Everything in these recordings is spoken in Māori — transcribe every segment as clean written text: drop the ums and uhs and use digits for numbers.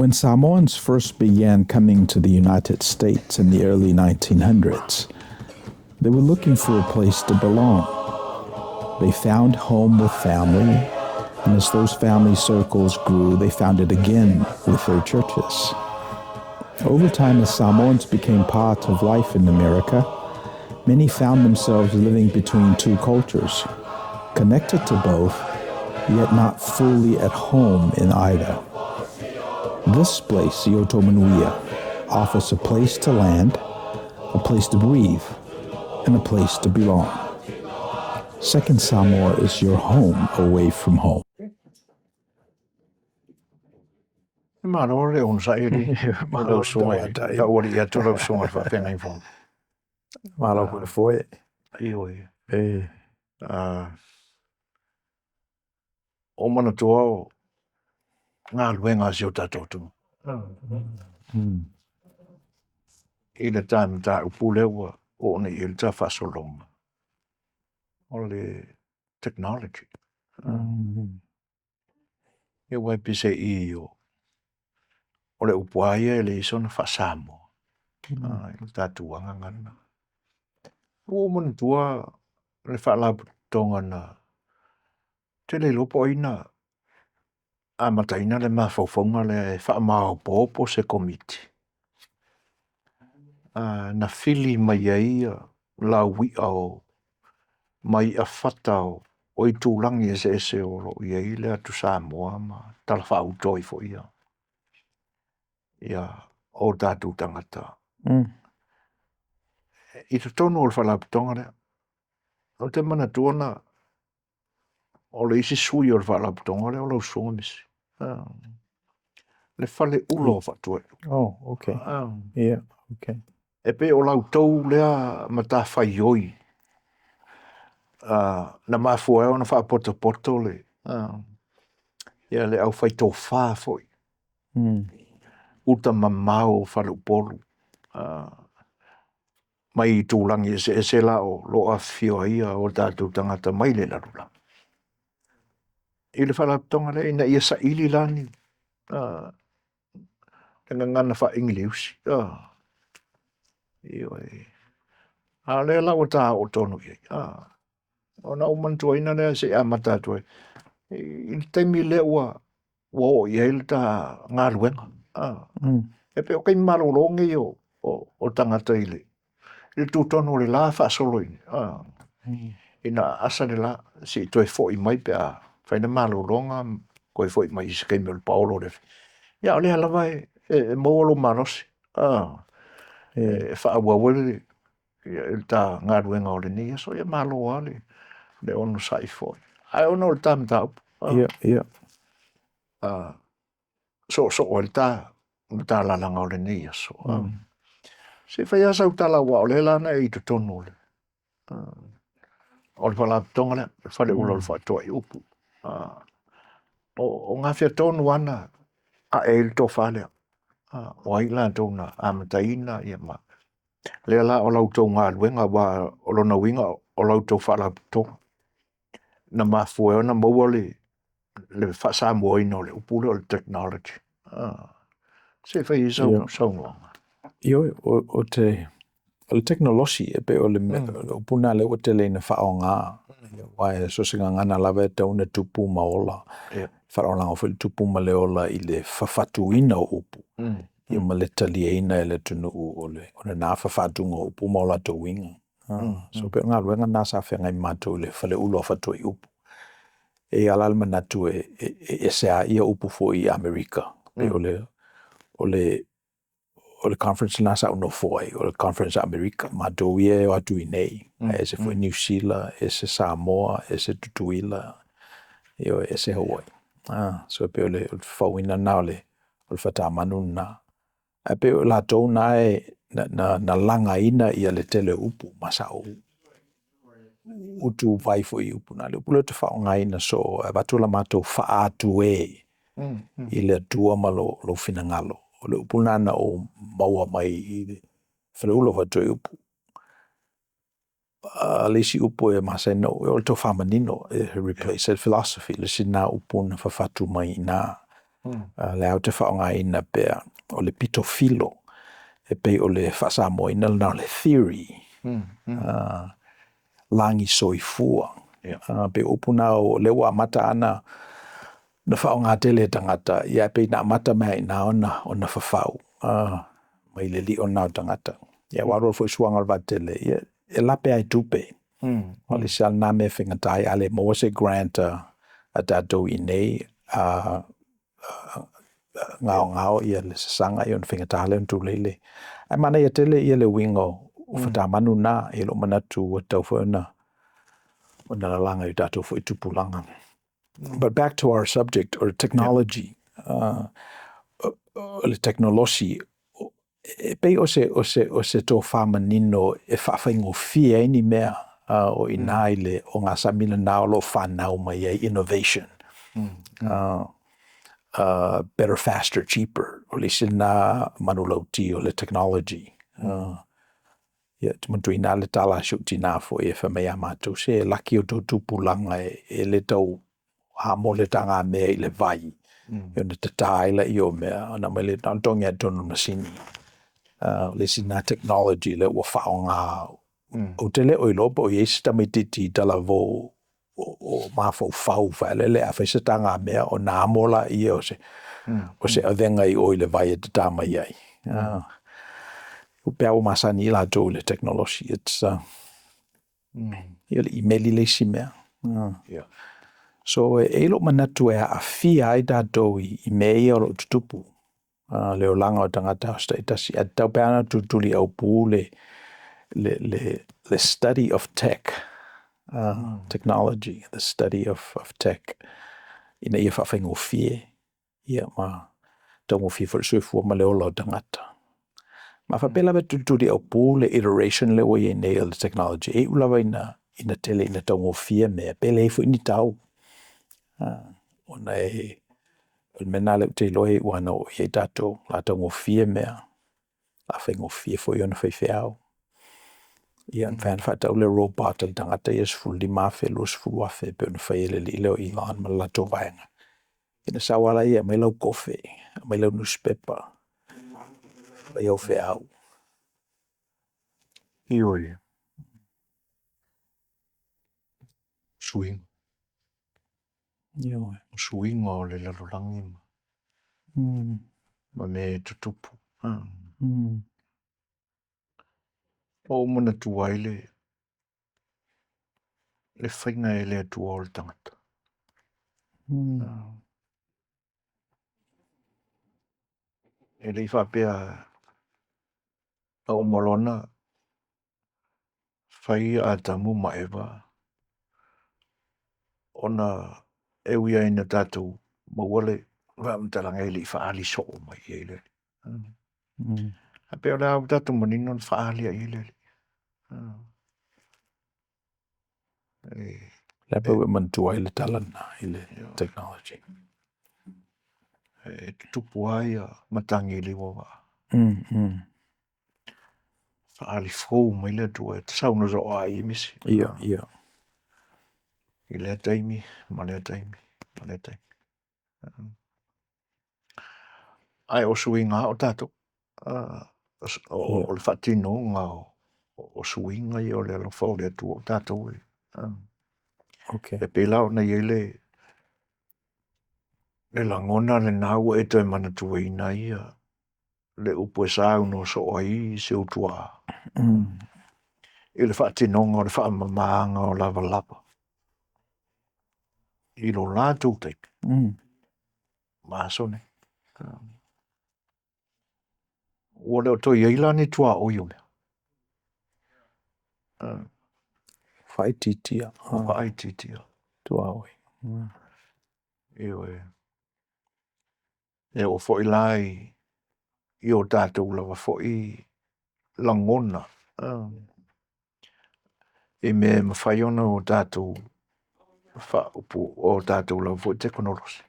When Samoans first began coming to the United States in the early 1900s, they were looking for a place to belong. They found home with family, and as those family circles grew, they found it again with their churches. Over time, as Samoans became part of life in America, many found themselves living between two cultures, connected to both, yet not fully at home in either. This place, Manuia, offers a place to land, a place to breathe, and a place to belong. Second Samoa is your home away from home. Manore on sairi malo songa ta ori ya tolo songa fa pena info. Malo ko foi. Ioi. O mana toa ngā luenga si o tatotu. I le time ta upulewa o ne il ta fasolonga. O le technology. E wai pise I o le upuaia le isona fasamo. Il Tautua ngangana. O mana toa le whaalaputonga na te le lopo ina a mataina le mawhauwhaunga le whaamao pōpo se komiti. Na whili mai ai la wia o mai a whatao o I tūlangi ese o lo iai le atu Samoa ma tala whautoi fo ia. Ia o tātou tangata. I te tono o le whaalaputonga lea. O te mana tuana o le isi sui o le whaalaputonga lea o lau songa misi. Le whale ulo whatue. Oh, okay. Yeah, okay. E pe o lau tau lea ma tā whaioi. Na mafua o na whaapoto le. Ia le au whaito whaa foi. Uta mamau whale upolu. Mai I tūlangi ese la o loa whio ia o tātou tangata mai le larula. I le whaalaputonga le ina ia sa ili lani. Tenga ngana wha English. Ioi. Le la o tā o tonu iei. O na umantua ina lea se amata tue. I teimi le ua o iei le tā ngā luenga. E pe o kei marolongi o tangata ile. I tūtono le la wha solo ini. Ina asa le la si toi fo I mai pe a whaina marolonga koe fo I mai isi kei mele paolo le. Ia o le halawa e mōlo marosi. E wha awa wale il tā ngā ruenga o le nia, so ia malo ale, le ono sai foi. Ai ono le tam tau. Yeah. So o le tā lalanga o le nia, so. Se whai asa utala wa o le lana e ito tonu le. O le whalaputonga le, whale ula le whatoa I upu. O ngā whia tonu ana, a e il to whalea. O aila tona amataina ia ma. Le la o lau tau ngā luenga wa o lona winga o lau tau whaalaputonga. Na mafua na maua le whasamo ino le upule o le technology. Se whai sau ngonga. Ioi, o le technology e pe o le upuna le o te le na whaonga. Wai so singa ngana lawe tau na tupu maola. Whaonga o while tupu ma le ola I le whawhatuina o upu. Ia ma le talieina e le tunu o le nā whawhatunga o upu maola tau winga. So pe ngā ruenga nā sa whengai mātou le whale ulo whatui upu. E alal manatu e sea ia upu fo I Amerika. Pe o le conference nā sa uno foi, o le conference Amerika. Mātou ia e atu I nei. E se foi New Zealand, e se Samoa, e se Tutuila, e se Hawaii. So pe o le whauina nā o le whatamanu nā. E pe o la tau nā na langa ina ia le tele upu masa o utu vai fo I upu nā le upu le te whaonga ina so watu la mātou whaatu I le tua ma lo finangalo. O le upu nana o maua mai I whale ulo watu I upu. Le si upu e masa no, o le tau whamanino e replace philosophy le si nā upu na whawhatu mai nā. Le au te whaongaina pea o le pito filo e pei o le whasamoina na le theory langi soifua pe upuna o le wa mata ana na whaonga tele tangata ia pei na mata mai na ona whawhau mai le li ona tangata ia waro fo suanga va tele ia e lape ai tupe o le sal na me whingatai ale mo se grant a tatou i nei ngao ia le sanga i on whingatale on tūlele. Ai mana ia tele ia le wingo o whatamanu na e lo manatu o tau whauna o na langa i tatou fo i tupulanga. But back to our subject, or technology, le technology, e pei o se tō whamanino e whawhaingo fia ini mea o inai le o ngā samina nao lo whanau mai e innovation. Better, faster, cheaper. O le sina manulauti o le technology. Ia, tumantu ina le tala shuti nā fo e whamea mātou se laki o tō tupulanga e le tau hamo le tanga mea i le vai. Ia na tataila i o mea, ana mai le tantongi a tonu masini. Le sina technology le ua whaonga o te le oilopa o yeisi tamaititi tala vo o mafau fau whaelele a whaisatanga mea o nā mola i o se avenga i o le vai e tatama iai. Upea o masani la tō le technology. It's ia le imeli le si mea. So e lo manatu e a fia ai tātou i mei o lo tutupu. Le o langa o tangata o sta itasi. A tau peana tutuli au pū le study of tech. Technology, the study of tech. Ina ia whawhaingo fie. Ia ma taungo fie wharisui ma leo lau tangata. Ma whapela me tutuli au pū le iteration le o i nei o le technology. E ulawa ina tele ina taungo fie mea. Pele e fu ini tau. Ona e mena le te loe wana o i tatou la taungo fie mea. La whaingo fie fo i ona whaiwheau. Ia an whatau le robot al tangata i asfuli mawhe lo asfulu afe pe ona whaiele li leo i lan ma la tō vaenga. Ina sawala ia mai lau kofe, mai lau newspaper. Mai au wheau. Ioi. Swing. Ioi. Swing o le lalulangi ma. Ma me tutupu. O mana tuai le whainga e le atua o le tangata. E le whapea au malona whai a tamu ma ewa. Ona e wia ina tātou mawale whamtalanga e li whaali so o mai e le. A peo le au tātou manino whaali a i le. Lepa we mantua i le talana i le technology. E tupu ai a matangi li wawa. Whaali fou mai le tua e tasauna zo a i misi. Ia. I le taimi, ma le taimi, ma le taimi. Ai o suinga o tātou. O le whatino ngā o suinga i o le alawhau le atua o tātou e. Okay. E pelao na i le langona le nāua e toi mana tua i nai a le upo e sāu no so ai se utua. I le whatinonga o le whaamamaanga o lava lapa. I lo lātou teip. Māsone. Ua leo toi eilani tua oio mea. Whaititia. Whaititia. Tua oi. Io e o foi lai i o tātou lava foi langona. E me mawhaiona o tātou whaupu o tātou lava foi teknolosi.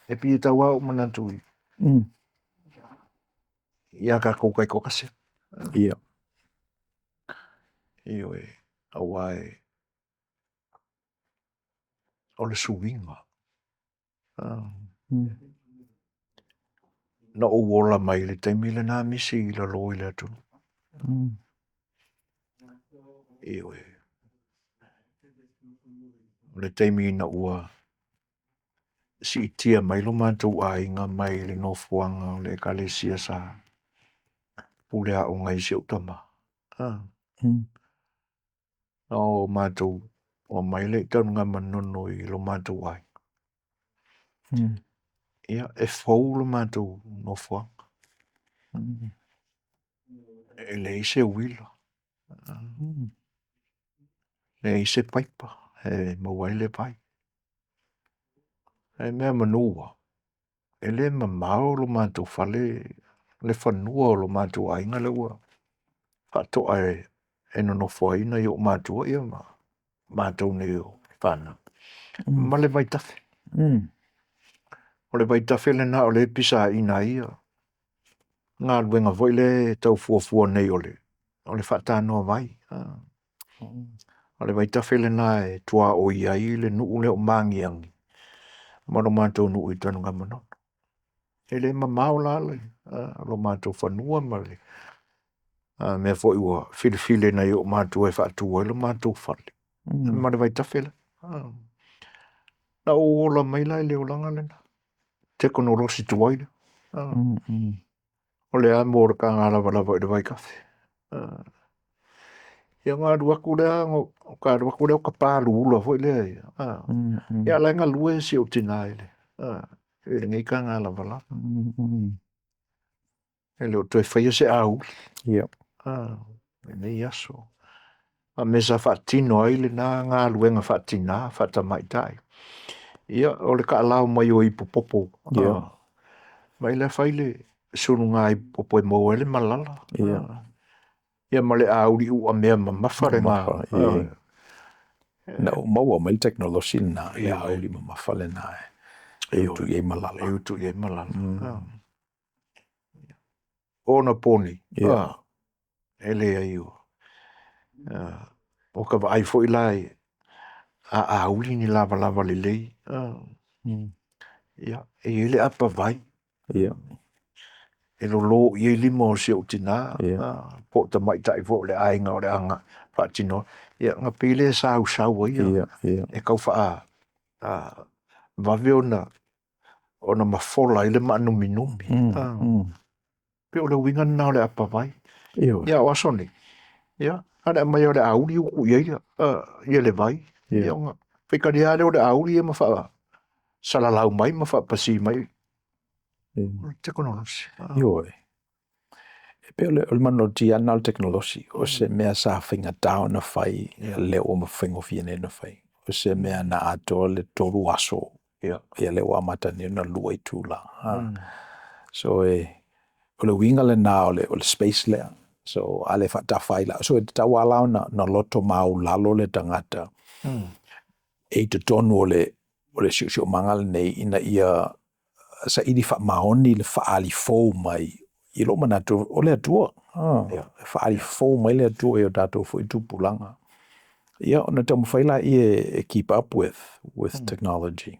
E pi e tau au manatui. Ia ka koukai kokase. Ia. Io awai o le suinga. Na uola mai le taimi le nā misi I la lo I le atu. Iwe. Le taimi na ua si itia mai lo mātou a inga mai le nofuanga o le kalesia sa pule a o ngai si utama. O mātou o mai le taunga manono I lo mātou ai. Ia e fau lo mātou nofuanga. E le ise wila. Le ise paipa. E mawai le pai. E mea manua. E le mamao lo mātou fale. Le whanua lo mātou ainga le ua. Hato ai e no fwaina I o mātou ia ma. Mātou ne o whana. Ma le vai tafe. O le vai tafe le na o le pisa ina ia. Ngā luenga voi le tau fuafua nei o le. O le whatanoa vai. O le vai tafe le na e tua o ia I le nuu le o mangiangi. Mano mātou nuu I tanu ngā manono. E le mamao la le. Lo mātou whanua ma le. Mea fo iwa file na I o mātou e whaatua lo mātou whale. Ma le vai tafe le. Na o ola mai lai leo langa lena. Teknolosi tuaile. O le a mōra ka ngā lava I le vai kafe. Ia ngā ruaku lea, ka ruaku lea o ka pālu ula fo I lea ia. Ia lai ngā lue si o tina ele. E ngai ka ngā lava. E leo toi whaia se au. E nei aso. A mesa whaatino ai le nā ngā luenga whaatina, whaatamaitai. Ia, o le ka alau mai o ipopopo. Mai le whaile sunu ngā ipopopo e mau ele malala. Ia ma le auri u a mea mamawhare ngā. Na o maua mai teknolosi na le auri mamawhare na e utu iei malala. E utu iei malala. Ona poni. Ele ai o. O ka vai fo I lai a auli ni lava le lei. Ia, e ele apa vai. E lo lo I lima o se o tina. Po ta mai tai fo le ainga o le anga. Whaatino. Ia, ngā pile sau ia. E kau wha vave ona mafola I le manu minumi. Pe o le winga nao le apa vai. Ia, o asoni. Ia, ana mai o le auli uku ia le vai. Ia, ngā. Whikari ale o le auli e mawha salalau mai, mawha pasi mai. Teknolosi. Ioi. E pe o le manotia na o teknolosi, o se mea sa whinga tau na whai, leo o mawhingo fiene na whai. O se mea na ato le toru aso, ia leo amata ni na lua I tūla. So o le winga le na o le space lea. So ale whaatawhai la. So e tau alao na loto mau lalo le tangata. E te tonu o le siu mangal nei ina ia sa ili wha maoni le whaali fōu mai I lo manatu o le atua. Whaali fōu mai le atua o tātou fo I tupulanga. Ia, ona tamu whaila I keep up with technology.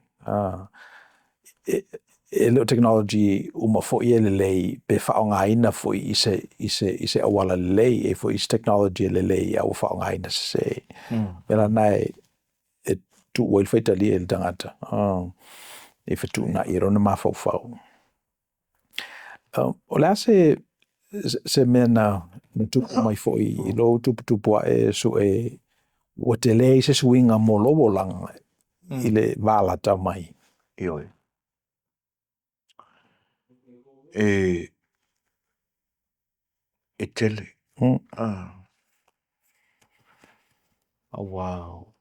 E leo technology uma fo I le lei pe whaonga ina fo I se awala le lei e fo I technology le lei au whaonga ina se. Mela nai e tu o il whaita li e le tangata. E whatu na I rona mawhau. O lea se mea na tupu mai fo I lo tupua e so e ua te lei se suinga mo lowo langa I le wālata mai. Ioi. E tele. Wow.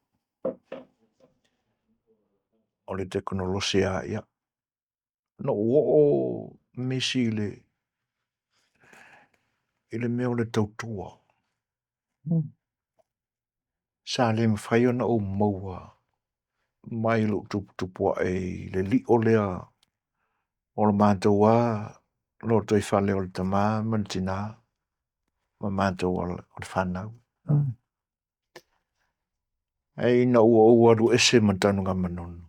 O le teknolosia ia. No o misi ile mea o le tautua. Sa le mwhai ona o maua. Mai lo tupua e le li o lea. O le mātou a lo toi whale o le tamā mantina. Ma mātou o le whanau. Ei na ua ru ese matanu ngā manono.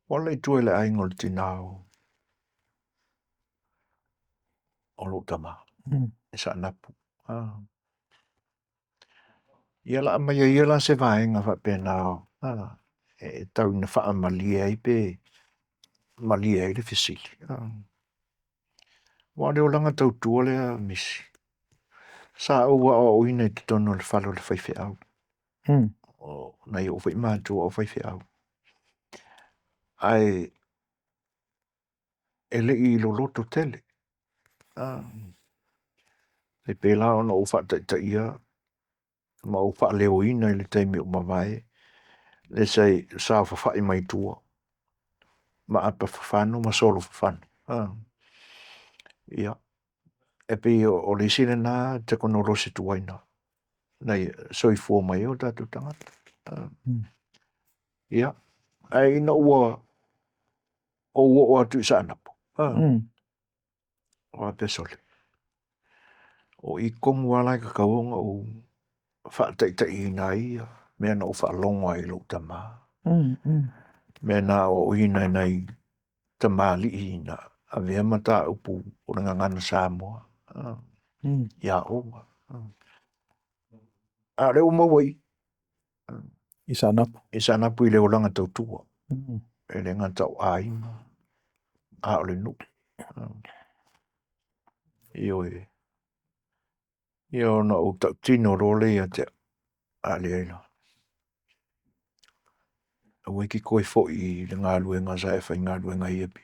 Wala I tue le aingol tinao. Olo tama. Isa napu. Ia la mai ia la se vaenga fa penao. E tau na fa malia I pe. Malia I le fisili. Wa le olanga tautua le misi. Sa ua o ina I te tono le falo le faife au. O na I o fai mātua o faife au. Ai ele I lo loto tele. Le pela ona o fa ta ia. Ma o fa leo ina I le taimi o mawai. Le sai sa fa fa I mai tua. Ma apa fa fano ma solo fa fano. Ia. E pe o le sine na te kono rosi tuaina. Nei soi fua mai o tatu tangata. Ia. Ai ina ua o ua atu sa anapo. O a pesole. O I kongu ala ka kaunga o fa ta ina ia. Mea na o fa longa I lo tama. Mea na o ina nei tama li ina. A vea mata upu o nga ngana Samoa. Ia o. A reo mawai. Isa napu. Isa napu I leo langa tautua. E le ngatau aina. A ole nu. Ioe. Io na o tino role ia te a le aina. A wiki koe fo I le ngā luenga sa e whai ngā luenga I epi.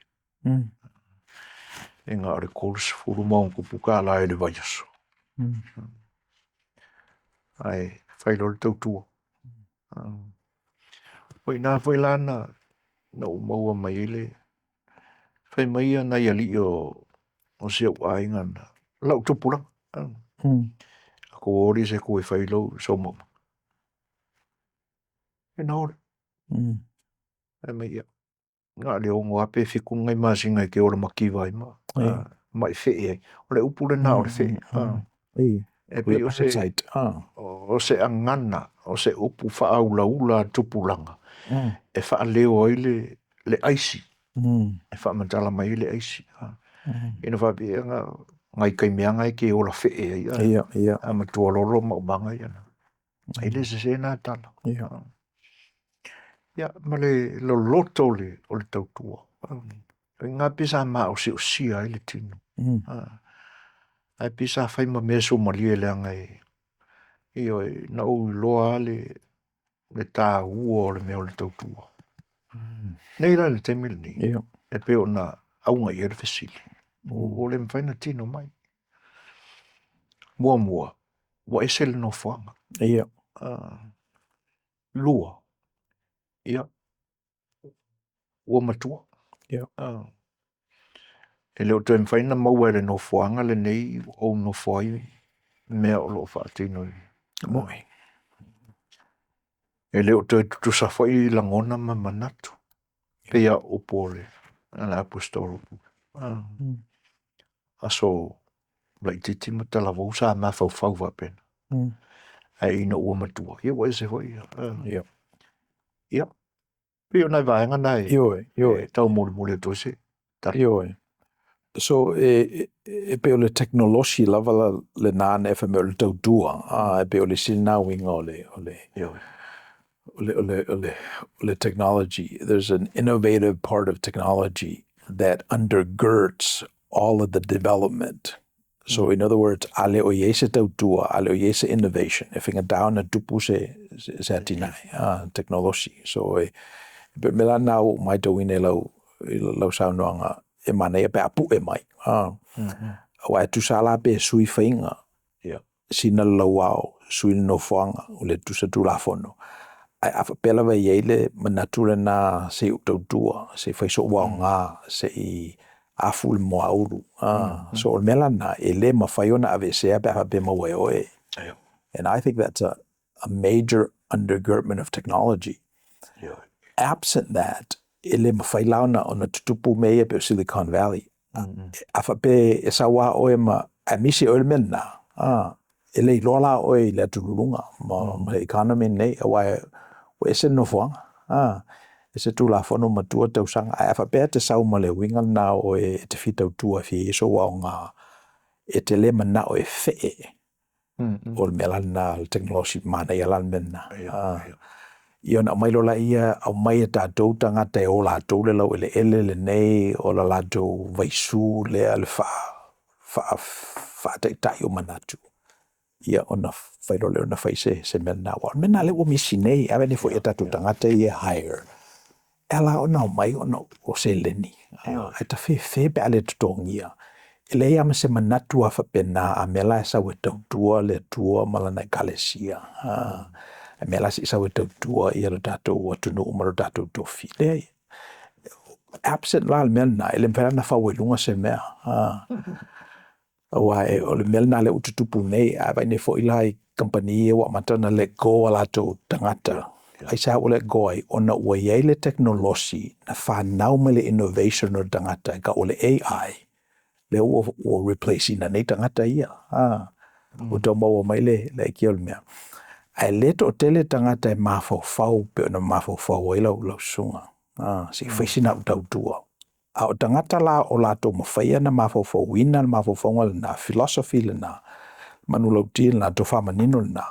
E ngā ore kols furu maung ko puka la e le vajaso. Ai, whai lor tautua. Wai nā whai lana na o maua mai ele. Whai mai a nai ali o se au ainga na. Lau tupura. Ako ori se koe whai lau so mama. E nā ore. E mai ia. Ngā leo ngā pe whiku ngai māsinga ke ora makiwa I ma. Mai whee ai. O le upure nā ore whee. E pe o se angana, o se upu whaaula ula tupulanga. E wha leo ai le aisi. E wha mantala mai le aisi. Ina wha pe ngai kaimeanga I ke ora whee ai. A matua lolo maumanga I ana. Ai le se nā tala. Ia, ma le loto o le tautua. Ngā pisa mā o se o sia ai le tino. Ai pisa whai ma meso malia le angai. Io na o loa le tā ua o le mea o le tautua. Nei la le temil ni. E pe o na aunga I le fesili. O le mwhaina tino mai. Mua. Wa ese le no whanga. Lua. Ia. Ua matua. E leo tue mwhaina maua le no whanga le nei o no whai mea o lo whaatino I. Moi. E leo tue tutu sa whai langona ma manatu. Pea o pole. Ana apostolo. Aso lai titi matala wausa ma whau wapena. Ai ina ua matua. Ia wa ese hoi. Ia. Pea nai vaenga nai. Ioe. Tau mole tose. Ioe. So e pe o le technology lava le nāne e whamea o le tautua. E pe o le sina winga o le technology. There's an innovative part of technology that undergirds all of the development. So in other words, ale o yese tautua, ale o yese innovation. E whinga down na tupu se atinai, technology. So but me la nau mai tauine lau saunoanga e mana e pe apu e mai. Wa tu sala pe sui whainga. Sina lauao, sui no whanga, o le tusa tu la fono. Ai afa pela vai ele manatura na se tautua, se whaiso wao ngā, se I afu le moa uru. So o mela na ele mawhaiona ave sea pe afa pe mawe oe. And I think that's a major undergirdment of technology. Absent that, ele mawhailauna o na tutupu mea pe Silicon Valley. Afa pe e sawa oe ma amisi oe mena. Ele lola oe le tulunga ma economy nei awai o ese no whanga. e se tulafono matua tausaga ae faapea te sau ma le uiga lana o e te fitautua fieso aoga e te lē manaʻo e feʻe o le mea lana le technology manaia lana mena ia ona mai lo laia au mai e tatou tagata e o latou le lau ele lenei o la latou vaisū lea le faataʻitaʻi o manatu ia ona failole ona fai se mea lana ua mena le ua misi nei ave nei foʻi e tatou tagata ia hire e ala ona o mai ona o se leni e tafefe pe a le totogia e leia ama se manatu a faapena a mea la e sau e tautua le atua ma lana ekalesia e mea la si sau e tautua ia le tatou atunuu ma le tatou tofi lea absent la le mea lana e le mafai lana fauailuga se mea ua e o le mea lana le ututupu nei avae nei foʻi la i company e ua matana let go a latou tagata ai sa ua let go ai ona ua iai le technology na fanau ma le innovation o le tagata ka o le AI le ua replace ina nei tagata ia ua taumaua mai le aikia o le mea ae lē toʻatele tagata e mafaufau pe ona mafaufau ai lausuga si faisinaʻu tautua a o tagata la o latou mafaia na mafaufauina le mafaufauga lana philosophy lana manulautia lana tofamanino lana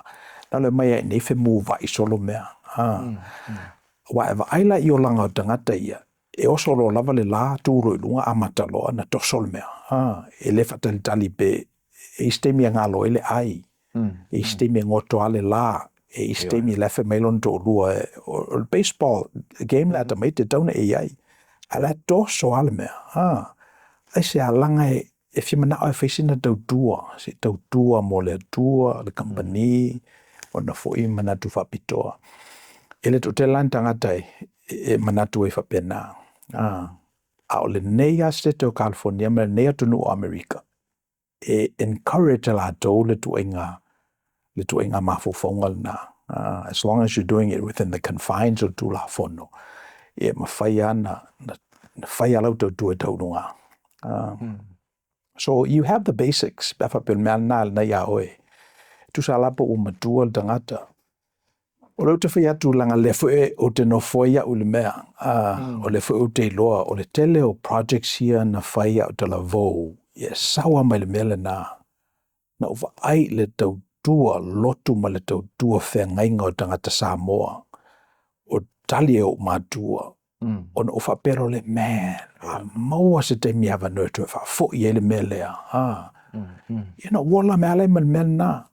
na le mai ai nei fe muvaʻi solo mea ua e vaai la i o laga o tagata ia e oso lo lava le la tuuloiluga a mataloa na toso le mea e lē faatalitali pe e istemi agalo ai le ai e istemi agoto a le la e istemi lefe mai lona toʻalua o le baseball game la tamai te tauna e iai a la toso a le mea ai se alaga e fiamanaʻo e faisina tautua se tautua mo le atua le company ona foʻi manatu faapitoa e le toʻatele lana tagata e manatu ai faapena a o lenei asete o California ma lenei atunuu o Amerika e encourage a latou le tuaiga mafaufauga lana as long as you're doing it within the confines o tulafono e mafai ana na fai alau tautua e taunuga so you have the basics pe faapea le mea lana lenei a oe tusala po ua matua le tagata o leu te whai atu langa le fwe o te no foi au le mea o le fwe o te iloa o le tele o projects hia na whai au te la vou sawa mai le mele na uwa ai le tautua lotu ma le tautua whea ngainga o tangata Samoa o tali e o matua o na ufa pero le man maua se te miava no tu fa fo ye le mele you know wala me ale man na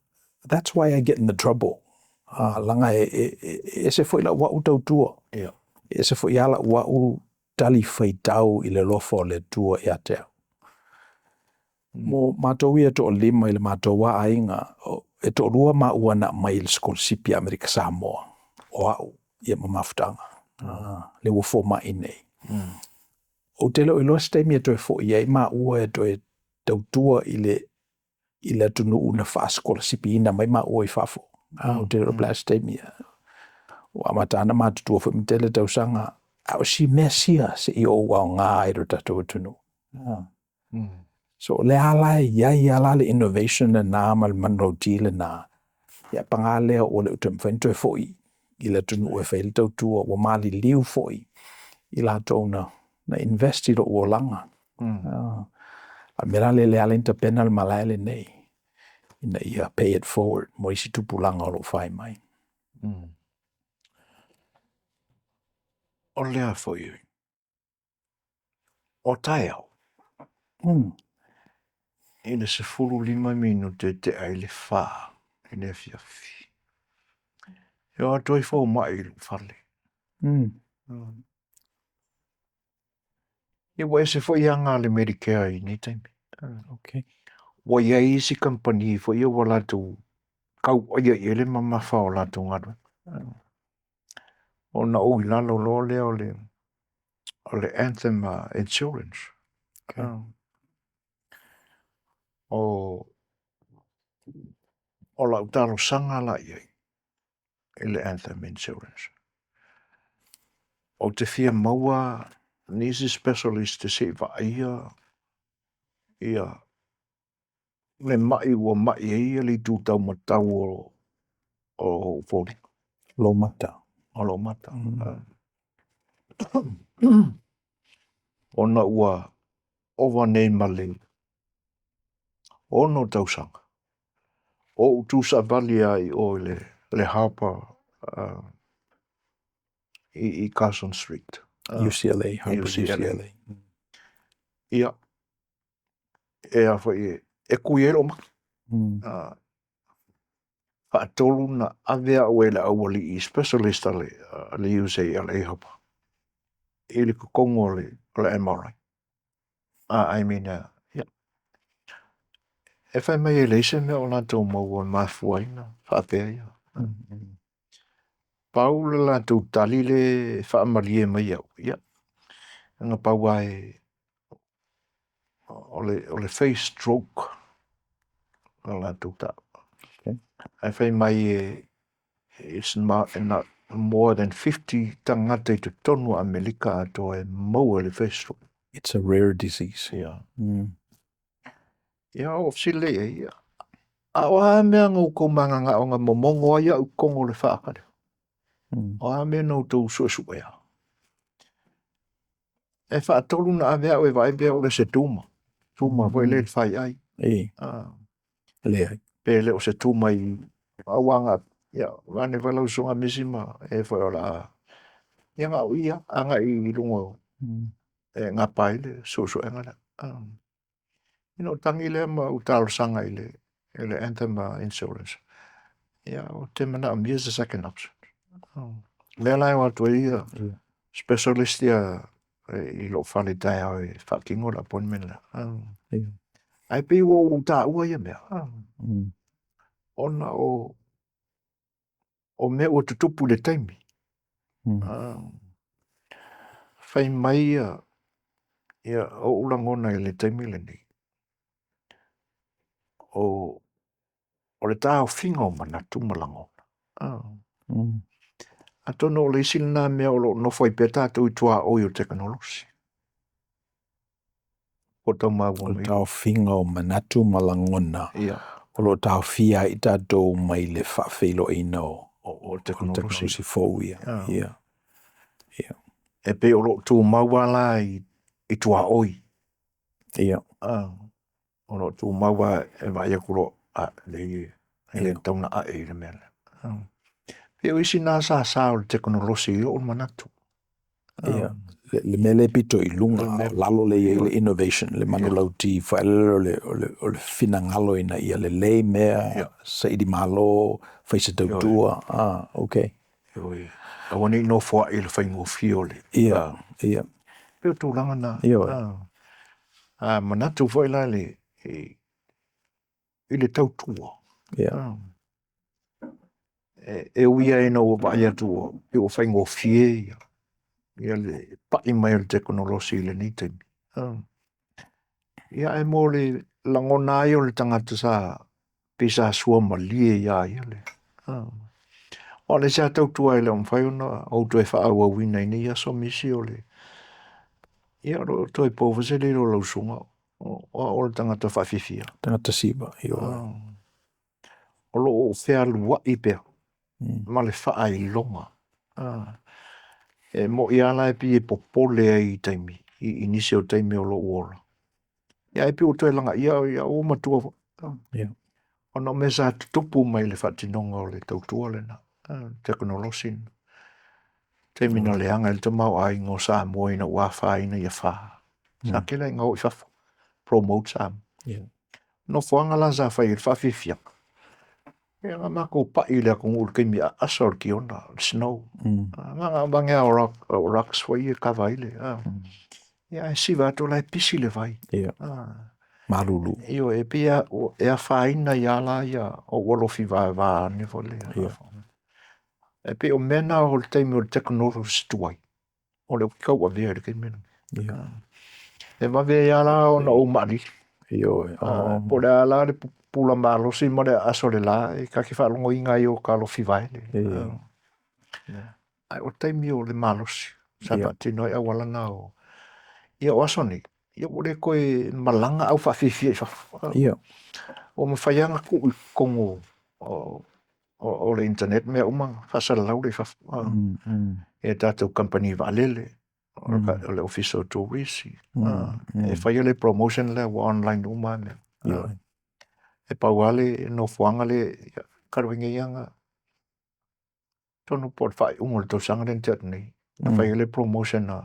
that's why I get in the trouble langa e se foi la wa utautua e se foi ala wa u tali faitau i le lofo le tua e atea mo matou ia to lima i le matou wa ainga e to rua ma uana mai le scholarship Amerika Samoa o au ia mamafutanga le wo fo ma inei o te lo ilo ste mi to fo ia ma ua to e tautua i le tunu una fa scholarship ina mai ma ua i fafo o te lo blast mi o amatana matutua fo mitele tausanga au si mesia se i o wa nga i ro tatu tunu so le ala ia le innovation na mal manroti le na ya pangale o le utem fento foi i le tunu e fail tautua o mali liu foi i la tona na investi ro o langa a mera le ala interpenal malale nei ina ia pay it forward mo isi tupulanga o lo fai mai o lea foi o taeau ina se 15 minute te ai le wha ina fiafi e o toi fo mai fale e wa se fo ianga le Medicare i nei taimi okay wa ia isi company fo ia wala tu kau o ia ele mama fa o la tu ngadu o na o ila lo le o le Anthem Insurance o la utalo sanga la ia ele Anthem Insurance o te fia maua nisi specialist te se va ia le mai ua mai ia li tu tau matau o foli lo mata o lo mata Ona ua ova nei male. Ono tausanga. O utusa vali ai o le Harper i Carson Street. UCLA, Harvard UCLA. Ia. Ea whai e kuiero ma. Whaatolu na avea o ele awali i specialista le UCLA hapa. Ili kukongo le MRI. I mean, yeah. E whai mai e leise mea o la tau maua mafuaina, whaapea ia. Pau le la tau tali le whaamalie mai au, ia. Nga pau ai o le face stroke. La tau tau. E whai mai it's not more than 50 tangata i te tonu Amerika ato e maua le face stroke. It's a rare disease. Yeah. Ia o sile e ia. Awa mea ngau ko manga o nga momongo ia u kongo le whaakare. Awa mea nau tau suesu ea. E whaatolu na avea o e vai bea o le se tuma. Tuma voi le whai ai. Le ai. Pe le o se tuma i awanga. Ia, wane walau songa misima e whai o la. Ia ngau ia, anga i lungo. E ngā paile, suesu e ngana. Ino tangi le ma utalo sanga i le Anthem Insurance. Ia, o te mana am years a second option. Le lai watu ia, specialist ia i lo whale tai au e whakingo la appointment la. Ai pe o Tautua ia mea. Ona o mea o tutupu le taimi. Whai mai ia o ulangona i le taimi le ni. O le tau whinga o manatu malangona. Atono o le isi na mea o no whai pe tātou i tua o i teknolosi. O tau maua mai. O tau whinga o manatu malangona. O lo tau whia i tātou mai le whawhelo ina o teknolosi fōu ia. E pe o lo tū maua la i tua oi. Ia. O lo tū maua e vai e kuro le tauna a e le mele. Pe o isi nā sā o le teknolosi i o manatu. Ia. Le mele pito i lunga, lalo le innovation, le manulau ti, whaelelo o le whina ngalo ina ia le lei mea, sa idi malo, whaisa tautua. Okay. Awa ni no fwa i le whaingo fio le. Ia. Peo tūlanga na. Manatu whaila le i le tautua. Ia. E uia e no vai atu o whaingo fie ia. Ia le pai mai o le teknolosi le ni teimi. Ia e mo le langona ai o le tangata sa pisa sua malie ia ia le. O le sa tautua i le whai ona au tu e whaaua wina ini ia so misi o le. Ia ro toi povese le lo lausunga o le tangata whawhifia. Tangata siwa. O lo o whea lua i pea. Ma le whaai longa. E mo i ala e pi e popole ai i taimi. I nisi o taimi o lo uora. Ia e pi o toi langa. Ia o matua. O no me sa tupu mai le whatinonga o le tautua le na. Teknolosi. Taimi na le anga il te mau ai ngō Samoa ina ua whaina ia wha. Sa kela i ngau i whafo. Promote Sam. No whanga la sa whai il whawhifia. Ia ngā mako pa i lea kong ulu keimi a asar ki ona. Snow. Ngā bangia o rocks wai i kawa ile. Ia e siwa ato lai pisi le vai. Marulu. Io e pia e a whaina i ala ia o wolofi vai vā ne vole. E pe o mena o le teimi o le teknolosi tuai. O le kau a vea le keimi. E wawe i ala o na o mari. Po le ala le pula malosi mo le aso le la e ka ki whalongo inga i o ka lofi vai le. Ai o teimi o le malosi. Sapa tino i awalanga o. Ia o aso ni. Ia o le koe malanga au whawhiwhi e o mawhaianga ku kongo o le internet mea umang. Whasara lau le whawhiwhi. E tātou company valele. o le official tourist. E whai le promotion le wa online umane. E pauale no fuanga le karuinga ianga. Tonu por whai umol to sanga den tetni. A whai le promotion a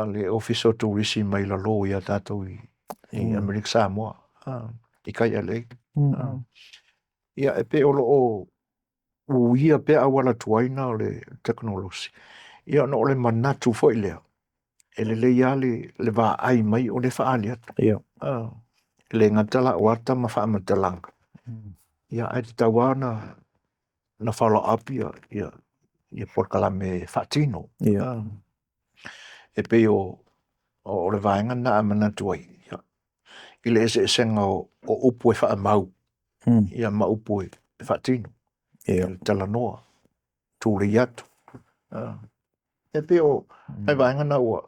le official tourist mai la lo ia tātou i Amerika Samoa. I kai ele. Ia e pe olo o ia pe awala tuaina o le teknolosi. Ia no le manatu foi lea. Ele le ia le va ai mai o le whaali atu. Le ngatala o ata ma wha amatalanga. Ia ai te tawana na follow up ia porkalame whatino. E pe o le vaenga na manatu ai. I le ese senga o upu e wha mau. Ia ma upu e whatino. Tala noa. Tūri atu. E pe o ai vaenga na ua.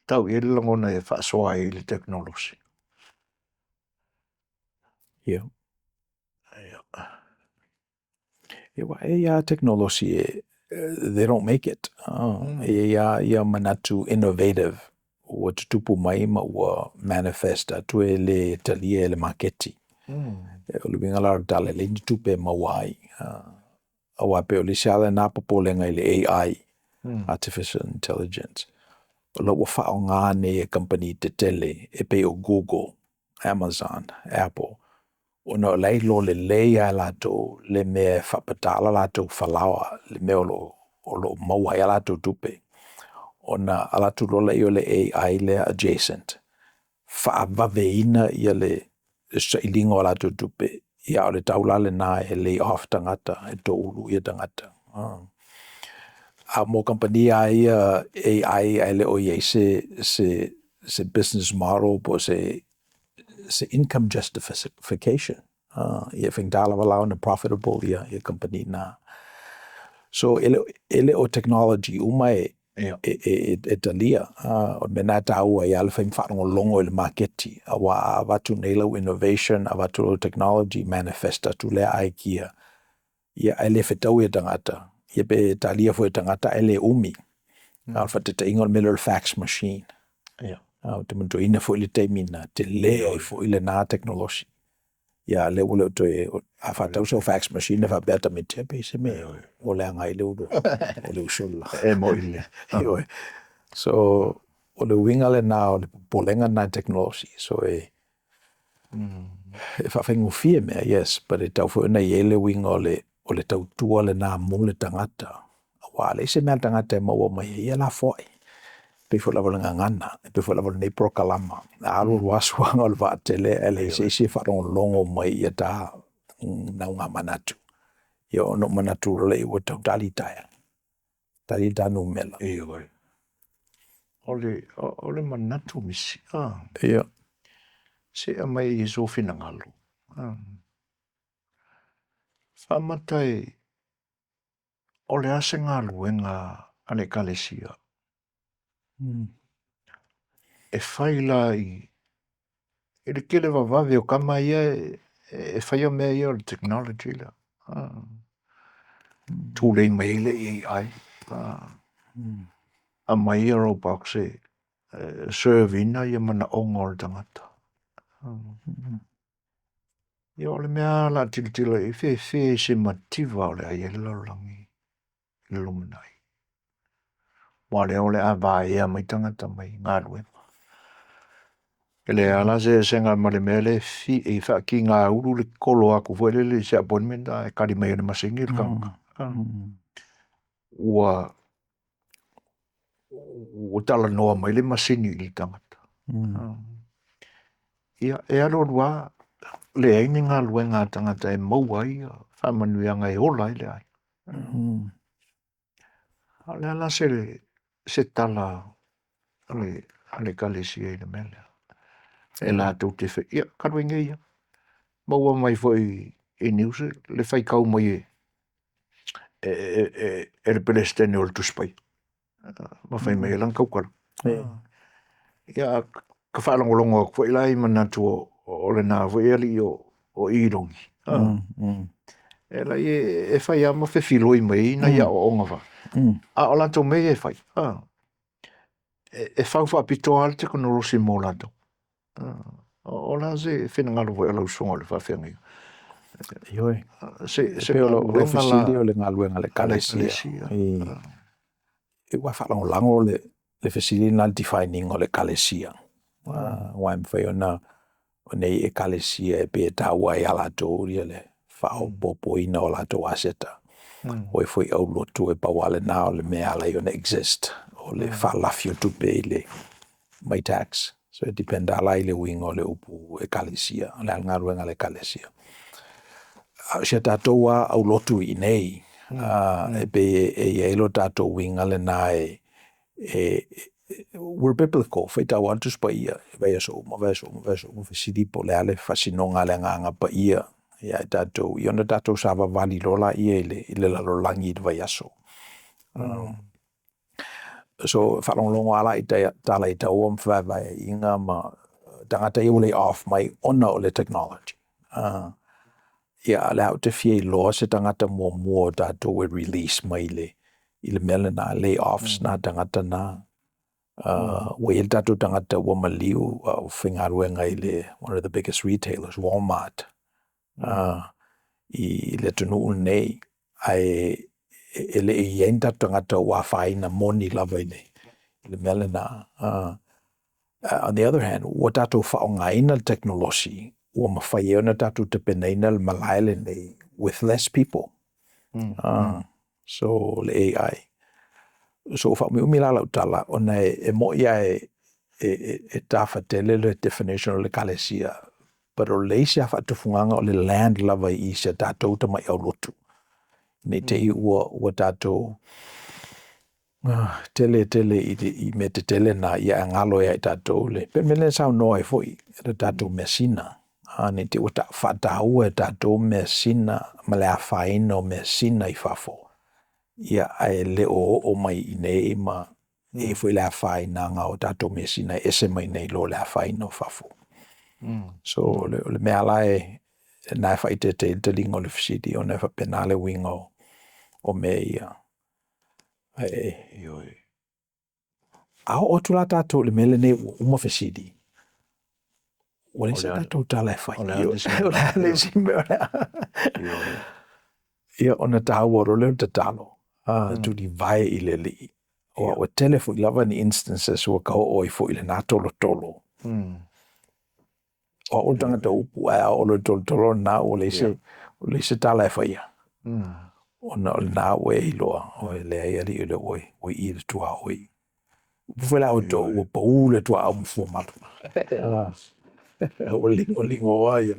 Tau i langona e whaasoa i le teknolosi. Technology, they don't make it. Ia manatu innovative. Ua tutupu mai ma ua manifesta tue le talia le maketi. O le wingala tale le tupe mawai. Awa pe o le siale na papolenga i le AI, artificial intelligence. O la ua whao ngāne e company te tele e pe o Google, Amazon, Apple. O na lei lo le leia lato le me whapatala lato whalawa le me o lo mawai lato tupe. O na alatu lo lei o le AI le adjacent. Whaawaveina ia le ilingo lato tupe. Ia o le taulale na e lay off tangata, e to ulu ia tangata. A mo compania ia AI ai le o iei se business model po se income justification. Ia whengtala walau na profitable ia company na. So ele o technology umai e talia. O mena taua ia le whainwhanongo longo i le marketi. Awa avatu neilau innovation, avatu technology manifesta tu lea ai kia. Ia ele whetau ia tangata. Ia pe talia fo tangata ele umi. Alfa te te ingon miller fax machine. Te munto ina fo ile te mina. Te leo fo ile na teknolosi. Ia le ule to e afa tau so fax machine fa beta me te pe se me o le anga ile udo. O le usola. E mo ile. So o le winga le na o le polenga na teknolosi. So e fa whengu fie mea, yes, but e tau fo ina i ele winga o le tautua le na mule tangata. Wa le se mea tangata e maua mai ia la foi. Pe fo lava ngana, pe fo lava nei prokalama. Alu waswanga o le vaatele ele se wharongo longo mai ia ta na unga manatu. Ia ono manatu le iwa tau tali taia. Tali tanu mela. Ole manatu misi. Ia. Se a mai i so fina ngalo. Whamatai ole ase ngalo e ngā ane kalesia. E whaila i le kele wawawe o kama ia e whaia mea ia o le technology la. Tūlei mai le i ai. A mai ia ro bakse serve ina ia mana ongo le tangata. Ia ole mea la tilitila i fe se mativa ole ai ele laulangi. Le luminai. Wale ole a vai ia mai tangata mai ngā ruenga. Ele ala se senga male mele fi e fa ki ngā uru le kolo aku fuele le se appointment a e kari mai le masingi le kanga. Ua tala noa mai le masini le tangata. Ia e alo rua le aini ngā luenga tangata e maua ia fa manuia ngai ola i le ai. Ale ala se tala ale kalesi e le mele. E la tau te whi. Ia, karuinga ia. Maua mai foi e niuse, le whai kau mai e le pelestene o le tuspai. Ma whai mai e lang kau kara. Ia, ka whaalongolongo ko ilai manatu o le nā foi ali o irongi. E la e whai ama whewhiloi mai na ia o onga wha. A o lato me e fai. E fau whaapitoa le teknolosi mō lato. O la se whina ngalo voi alau songa le whawhengi. Ioi. Se Pe ngalo o wenga la fesili o le ngaluenga le kalesia. I wa whalango le fesili na defining o le kalesia. Wai mwhai o nei e kalesia e pe e Tautua e ala tōria le whao popo ina o lato aseta. O e fwoi au lotu e pawale na o le mea ala i ona exist. O le whalafio tupe i le my tax. So it depend ala i le wingo le upu e kalesia. Le ngaruenga le kalesia. Sia tātou au lotu i nei. E pe e eilo tātou winga le na we're biblical. Whai tau antus pa ia. Vai aso, ma whasiripo le ale whasinonga le nganga pa ia. Ia e tātou. I ona tātou sāwa wali lola ia i le lalolangi i vai aso. So whalonglongo ala i tala i tau am whawai inga ma tangata i ule off mai ona o le technology. Ia le au te fie i loa se tangata mua tātou e release mai i le mele na layoffs na tangata na. Wai il tātou tangata ua maliu au whingaruenga i le one of the biggest retailers, Walmart. I le tunu nei ai ele i enta tangata ua whaina moni lava i le mele na. On the other hand, ua tātou whaongaina le technology, ua mawhai e ona tātou te peneina le malaile nei with less people. So le AI. So whaumi la lau tala, ona e mo ia e tawhatele le definition o le kalesia, but o leisia whatufunganga o le land lava i se tātou ta mai au lotu. Nei te i ua tātou tele i me te tele na ia ngalo ia i tātou le. Pe mele sao noa e foi, e tātou mesina. Nei te ua whataua e tātou mesina, ma le a whaina o mesina i whafo. Ia ai le o mai i nei ma e foi le a whaina nga o tātou mesina ese mai nei lo le a whaina o whafo. So le mea lai nai whai te lingo le fisiti o nai whapenale wingo o me ia. Ao o tula tātou le mele nei uma fisiti. O le se tātou tala e whai. O le sime o le. Ia ona tāua ro leo te talo. Tu di vai i le li. O telefo i lava ni instances o kau o i fo i le nā tolo. O tangata upu ai o le tolo nā o le se tala e whaia. Ona o le nā ue i loa. O le ai ali i le oi. O i le tua oi. Upuwela o tō ua pau le tua au mfua matu. O lingo ai.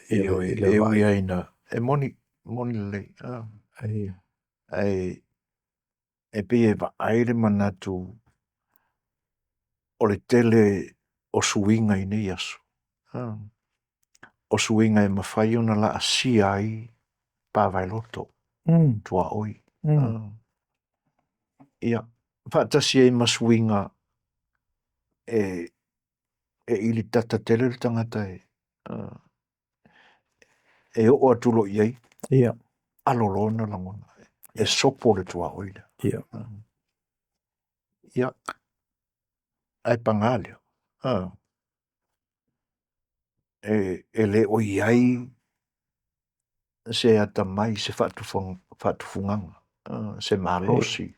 E ui aina. E moni le. E pi e wa aire manatu o le tele o suinga i nei aso. O suinga e mawhai ona la asia ai pāwailoto. Tua oi. Ia, whaatasi e masuinga e ili tata tele le tangata e o atulo iei. Ia. Alolona langona. E sopo le tua oi. Ia. Ia. Ai pangaleo. E le o iai se ata mai se whaatufunganga. Se malosi.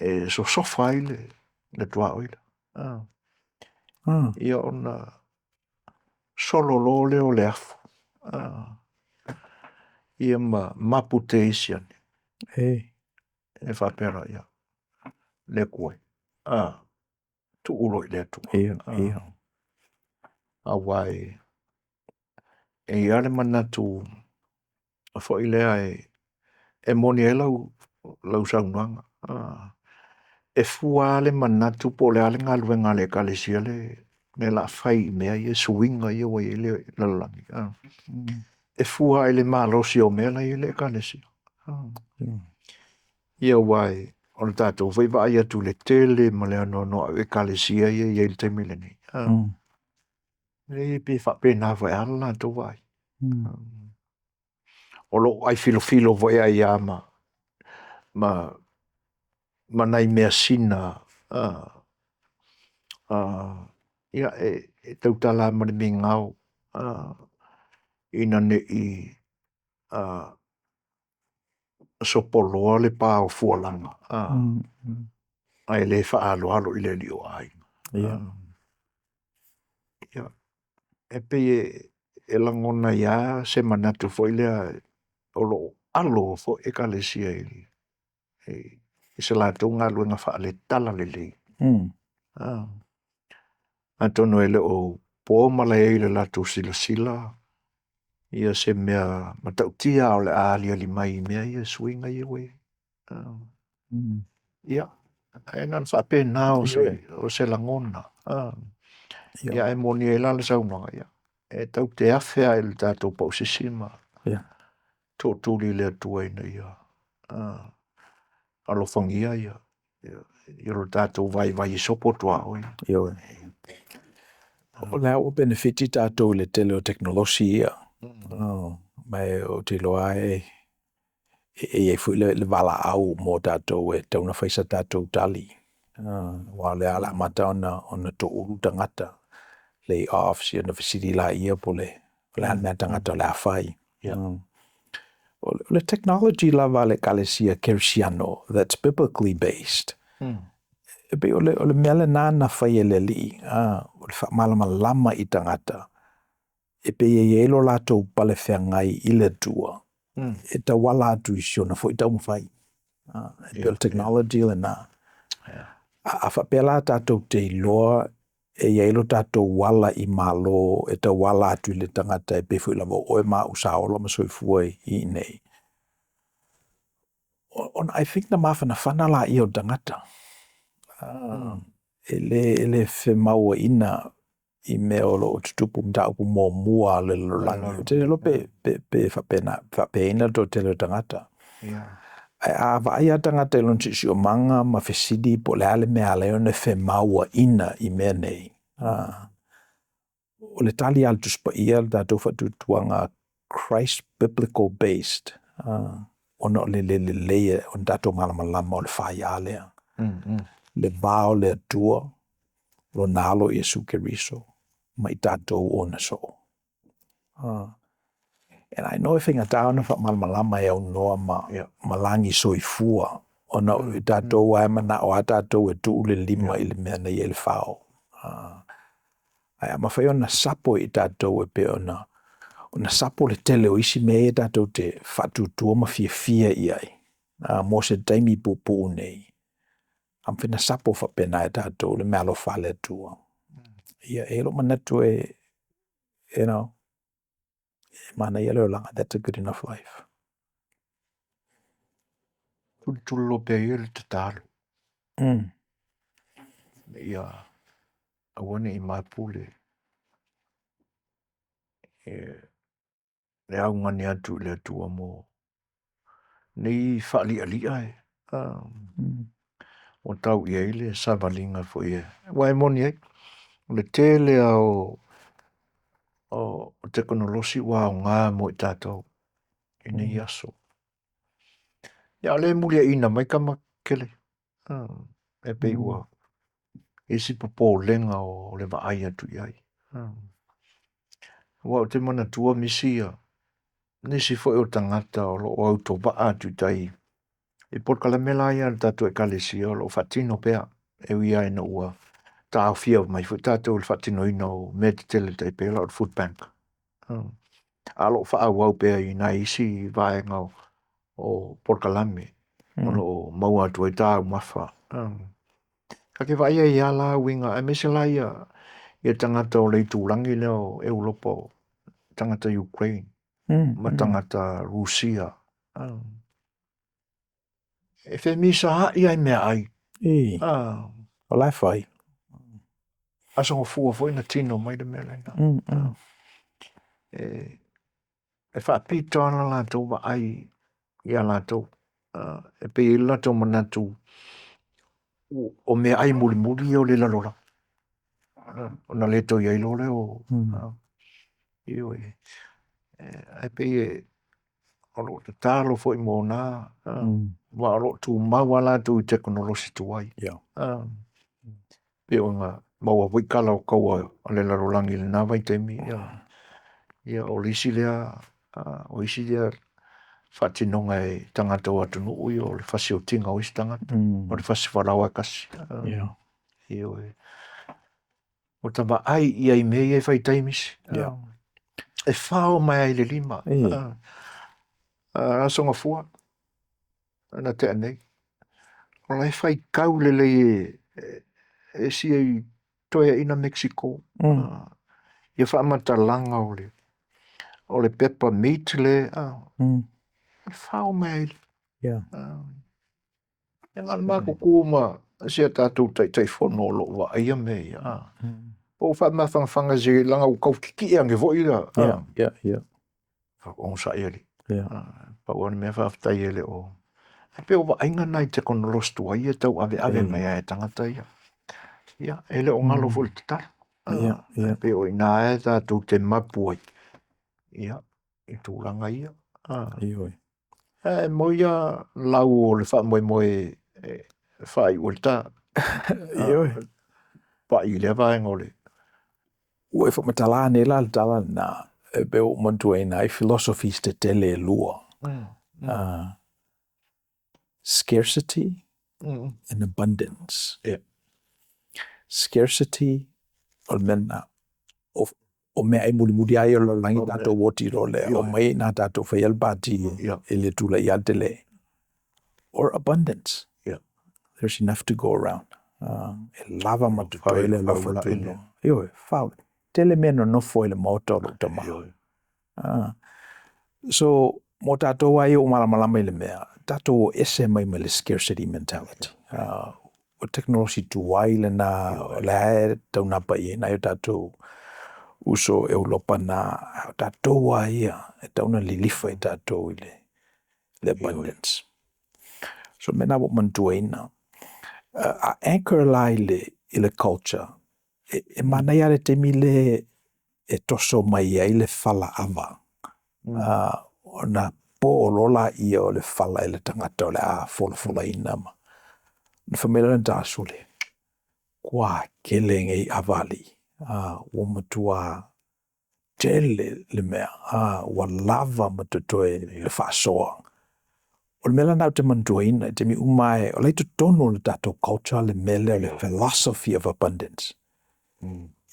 E so sofa i le tua oi. Ia ona sololo leo le afu. Ia mapute isian. E whapera ia. Le koe. Tu ulo i le tu. Ia. Awai. E iare manatu. Fo i lea e moni e lau saunuanga. E fua ale manatu po le ale ngaluenga le kalesia le la fai mea i e suinga i wa i le lalangi. E fua ele malosi o mea i le kalesia. Ia wai. On tātou vai vai atu le tele ma le anono e kalesia i e le temile ni. E pe whape nā vai ala tō vai. O lo ai filo vai ai ama ma nai mea sina ia e tautala mani me ngau ina ne I sopoloa le pā o fualanga ai le whaaloalo I le li o ai ia e pe e langona ia se manatu foi lea o lo alo fo e ka le sia I se la tau ngā luenga wha le tala le le Antono ele o pō mala e le lato sila sila ia se mea matautia o le aalia li mai mea ia suinga ia we ia e nan wha pe nao o se langona ia e moni e la le saunanga ia e tau te awhea e le tātou pau sisima tō tūli le atua ina ia alofangia ia ia lo tātou vai I sopo tua oi o lea o benefiti tātou le tele o teknolosi ia mai o te loa e fui le wala au mō tātou e tauna whaisa tātou tali wa le ala mata ona tō uru tangata lay offs ia na fasiri la ia po le mea tangata le awhai o le technology lava le kalesia kersiano that's biblically based e pe o le mea le nana whai e le li o le whamalama lama I tangata e pe e elo lātou pale whengai I le tua e ta wala atu I siona fo I tau mwhai e pe o technology le nā a whapela tātou te iloa e elo tātou wala I malo e ta wala atu I le tangata e pe fo I lava oe mā usaola ma soifua I nei I think na mawhana whana la I o tangata ele whemaua ina I mea o lo tutupu mta upu mō mua le lolangi. Te lo pe whapeina to te lo tangata. Ai a vai a tangata ilon si o manga ma whesidi po le ale mea leo ne whemaua ina I mea nei. O le tali al tuspa ia le tātou whatutuanga Christ biblical based. Ona le leia on tātou malamalama o le whai alea. Le vāo le atua lo nalo Yesu Keriso mai tātou ona so. And I know if inga tāona wha malamalama e au noa malangi soifua ona o tātou ai mana o a tātou e tuu le lima I le mea nei e le whao. Ai ama whai ona sapo I tātou e pe ona sapo le tele o isi me e tātou te whatutua ma fia iai. Mo se taimi pupu nei. Am whina sapo whapena e tātou le mea lo whale atua. Ia e lo manatu you know, mana ia leo langa, that's a good enough life. Tulu pe ia le te tālu. Ia awane I maipule. Le au ngani atu le atua mo. Nei whaali alia e. O tau ia ile savalinga fo ia. Wai moni e. Le tele o teknolosi wa o ngā mo I tātou. I nei aso. Ia le mulia ina mai ka makele. E pei ua. Isi popo lenga o le vaai atu iai. Wa o te mana tua misia. Nisi fo o tangata o lo o auto va atu tai. E por kala mela ia tātou e kalesia o lo fatino pea. E wia ina ua. Tā whia mai fu tātou le fatino ina o me te tele tai pea o food bank. Alo wha au pea I nai isi vaenga o porkalame. O maua atu e tā umawha. Ka ke vai e ala winga e mesela ia tangata o leiturangi leo Europa tangata Ukraine ma tangata Rusia e fe misa ia mea ai o lai whai asa ngo fua foi na tino mai de melena e fa pito ana la to va ai ia la to e pe la to manatu o me ai muri o le la lora ona le to ia lore o io e pe o lo te talo fo I mōna, wa o lo tu mawala tu teknolosi tu ai. Pe o ngā maua wikala o kaua o le larolangi le nā vai teimi, ia o lisi lea, o isi lea whatinonga e tangata o atu nui o le whasi o tinga o isi tangata, o le whasi wharawa kasi. Ia o tama ai ia I mei e whai taimisi. E whao mai ai le lima. Rasonga fua, na te anei. O lai whai kau le e si ai toia ina Mexico. Ia whaamata langa o le pepper meat le. E whao mai ai le. Ia ngā mako kūma si a tātou tai whono lo wa aia mei. O whaamawhanga zi langa u kau kiki ange vo ira. Whako sa ia li. Pa wana mea whaftai ele o. Pe o wa ainga nai te kono rostu ai e tau ave mai e tangata ia. Ia, ele o ngalo fo le tata. Pe o ina e tātou te mapu ai. Ia, I tūranga ia. Moia lau o le wha moe whai ulta. Pa I le vaenga o le. Ue whamatala ne la tala na e pe o mantu e nai philosophies te tele lua. Scarcity and abundance. Scarcity o mena o mea e muri ai o langi tato woti ro le o mai na tato whaial pati e le tula I atele. Or abundance. There's enough to go around. E lava matu toile la whatuino. Ioi, whau. Tele mena no foile moto lo tama. So, mo tato wai o malamalama le mea, tato ese mai me le scarcity mentality. O technology tu wai le na le tau napa I na yo tato uso e ulopa na tato wai e tau na lilifa I tato I le abundance. So mena wo mantua ina. A anchor lai I le culture. E mana ia le temi le e toso mai ai le fala ava. Ona po lola ia o le fala I le tangata o le fola ina ma. Na whamela na tāsole. Kua kelenge I avali. Wa matua tele le mea. Wa lava matutoe le whaasoa. O le mela nau te mantua ina, te mi umai, o leito tono le tato culture, le mele, le philosophy of abundance.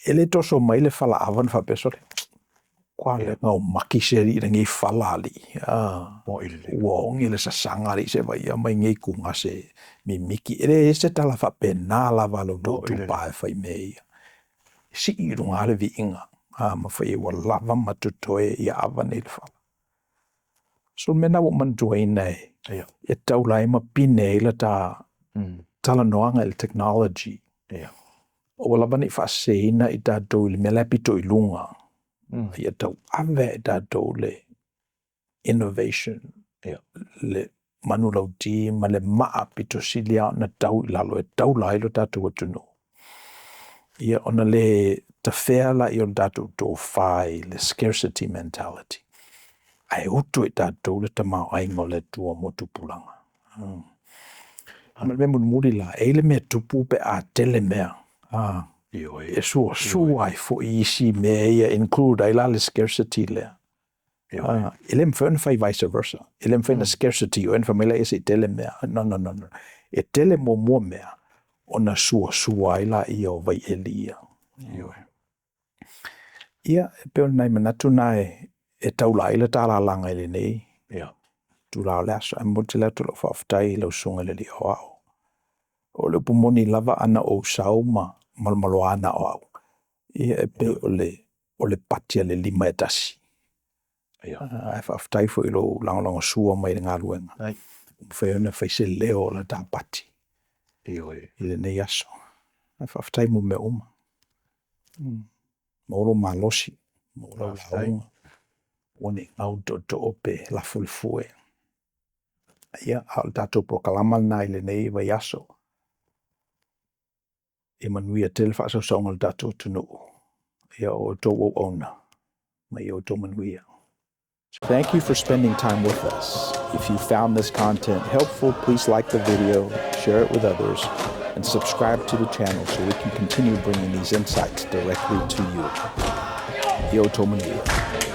E le toso mai le fala avan whapesore. Kua le ngau makiseri I ngi fala li. Ua ongi le sasangari se vai ia mai ngi kunga se mimiki. E se tala whape nā lava lo do tupae whai mei. Si I runga le vi inga. Ma whai ua lava matutoe I avan I le fala. So mena wo mantua ina e tau lai ma pine ila tala noanga I le technology. O wala bani whaseina I tātou le melapito I lunga. Ia tau ave I tātou le innovation. Le manu lauti ma le maa pito silia na tau I lalo e tau lai lo tātou atunu. Ia ona le ta whea I o tātou tō whai le scarcity mentality. Ai utu I tātou le tamau aingo le tua mo tupulanga. Ma me muri la, e le mea tupu pe a tele mea. E sua I fo I isi mea ia include ai la le scarcity lea. E le mwhena whai vice versa. E le mwhena scarcity o en whamela ese tele mea. No. E tele mo mua mea. Ona sua ai la ia o vai elia. Ia, e peo nai manatu nai e taula ila tala langa ili nei. Tu lao le aso, e moti leo tulo whaftai lau sunga le li o au. O le pumoni lava ana o sau malo ana o au. Ia e pe o le patia le lima e tasi. E whaftai fo ilo lango sua mai le ngā luenga. Mwhaiona whaise leo la tā pati. Ile nei aso. E whaftai mu me uma. Mauro malosi. Mauro launga. Wani ngau to ope la fulfue. Ia, al tato prokalama na ile nei vai aso. E Manuia tel whaaso saunga al tato tunu. Ia o to o ona. Mai o to Manuia. Thank you for spending time with us. If you found this content helpful, please like the video, share it with others, and subscribe to the channel so we can continue bringing these insights directly to you. Manuia.